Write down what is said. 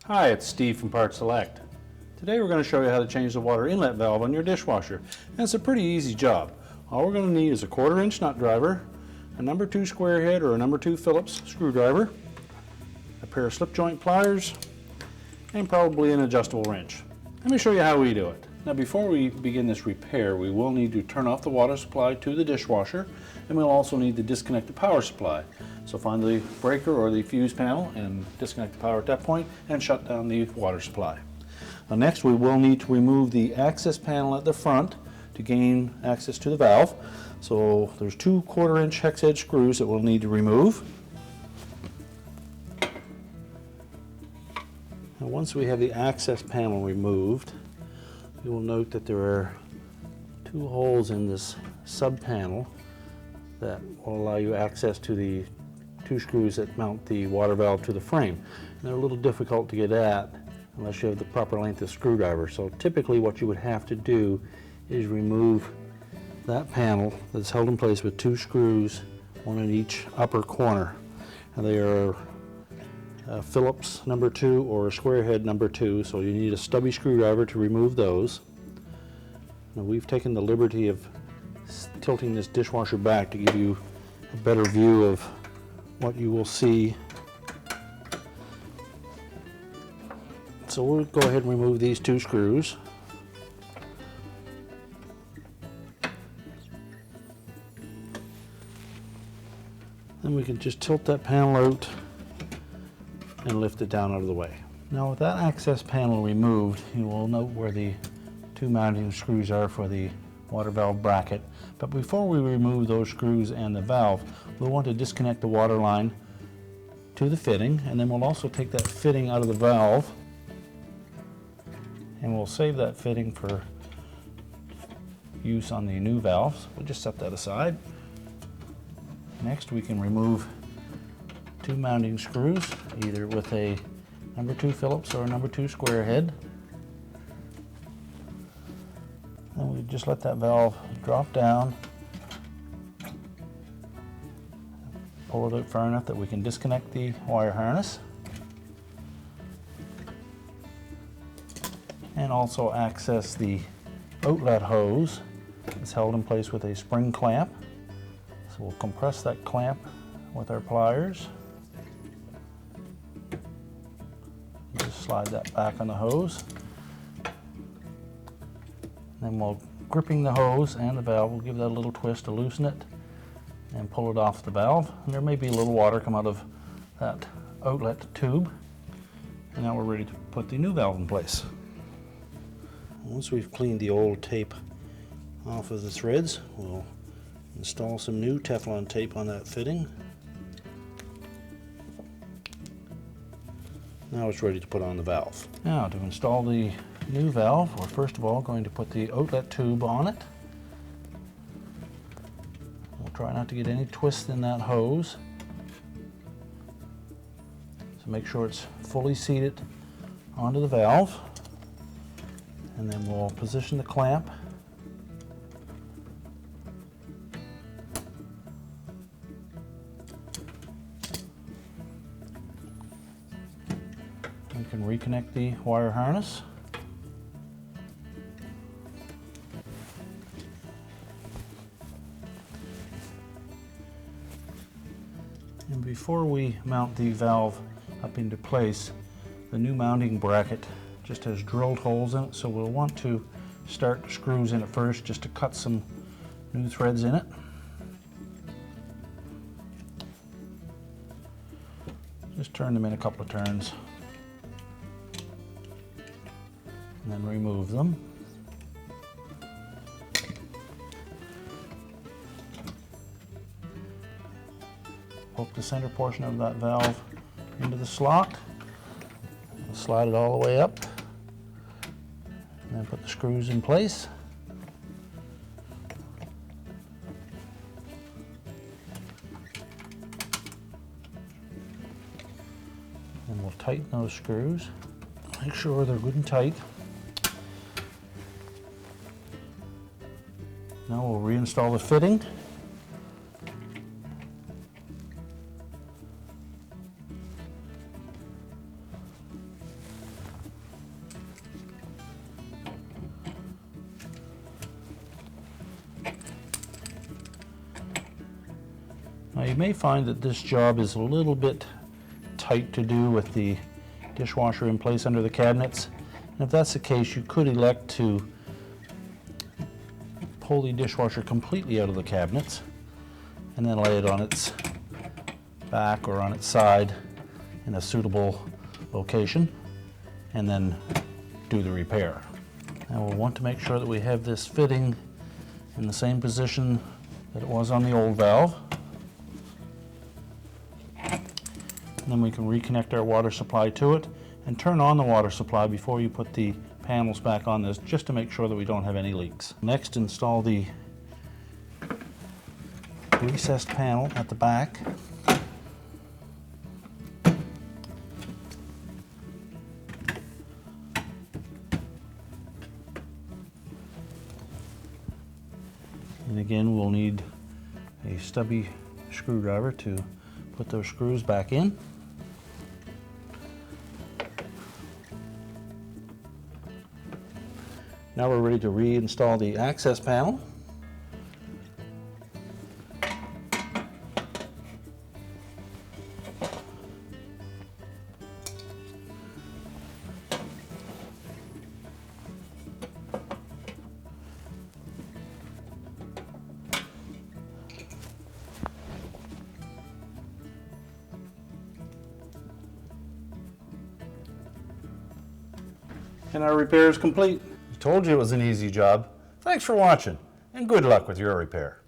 Hi, it's Steve from PartSelect. Today we're going to show you how to change the water inlet valve on your dishwasher. And it's a pretty easy job. All we're going to need is a 1/4 inch nut driver, a number 2 square head or a number 2 Phillips screwdriver, a pair of slip joint pliers, and probably an adjustable wrench. Let me show you how we do it. Now before we begin this repair, we will need to turn off the water supply to the dishwasher, and we'll also need to disconnect the power supply. So find the breaker or the fuse panel and disconnect the power at that point and shut down the water supply. Next we will need to remove the access panel at the front to gain access to the valve. So there's 2 1/4 inch hex edge screws that we'll need to remove. Now once we have the access panel removed, you will note that there are 2 holes in this sub panel that will allow you access to the 2 screws that mount the water valve to the frame. And they're a little difficult to get at unless you have the proper length of screwdriver. So typically what you would have to do is remove that panel that's held in place with 2 screws, one in each upper corner. And they are Phillips number 2 or a square head number 2, so you need a stubby screwdriver to remove those. Now we've taken the liberty of tilting this dishwasher back to give you a better view of what you will see. So we'll go ahead and remove these 2 screws. Then we can just tilt that panel out and lift it down out of the way. Now with that access panel removed, you will note where the 2 mounting screws are for the water valve bracket. But before we remove those screws and the valve, we'll want to disconnect the water line to the fitting, and then we'll also take that fitting out of the valve, and we'll save that fitting for use on the new valves. We'll just set that aside. Next we can remove 2 mounting screws, either with a number 2 Phillips or a number 2 square head. And we just let that valve drop down, pull it out far enough that we can disconnect the wire harness, and also access the outlet hose that's held in place with a spring clamp. So we'll compress that clamp with our pliers. Just slide that back on the hose. Then we'll, gripping the hose and the valve, we'll give that a little twist to loosen it and pull it off the valve. And there may be a little water come out of that outlet tube. And now we're ready to put the new valve in place. Once we've cleaned the old tape off of the threads, we'll install some new Teflon tape on that fitting. Now it's ready to put on the valve. Now to install the new valve, we're first of all going to put the outlet tube on it. We'll try not to get any twist in that hose. So make sure it's fully seated onto the valve. And then we'll position the clamp. We can reconnect the wire harness. And before we mount the valve up into place, the new mounting bracket just has drilled holes in it, so we'll want to start the screws in it first just to cut some new threads in it. Just turn them in a couple of turns and then remove them. Poke the center portion of that valve into the slot, slide it all the way up, and then put the screws in place. And we'll tighten those screws. Make sure they're good and tight. Now we'll reinstall the fitting. may find that this job is a little bit tight to do with the dishwasher in place under the cabinets. And if that's the case, you could elect to pull the dishwasher completely out of the cabinets and then lay it on its back or on its side in a suitable location and then do the repair. Now we'll want to make sure that we have this fitting in the same position that it was on the old valve. And then we can reconnect our water supply to it and turn on the water supply before you put the panels back on this, just to make sure that we don't have any leaks. Next, install the recessed panel at the back. And again, we'll need a stubby screwdriver to put those screws back in. Now we're ready to reinstall the access panel. And our repair is complete. I told you it was an easy job. Thanks for watching, and good luck with your repair.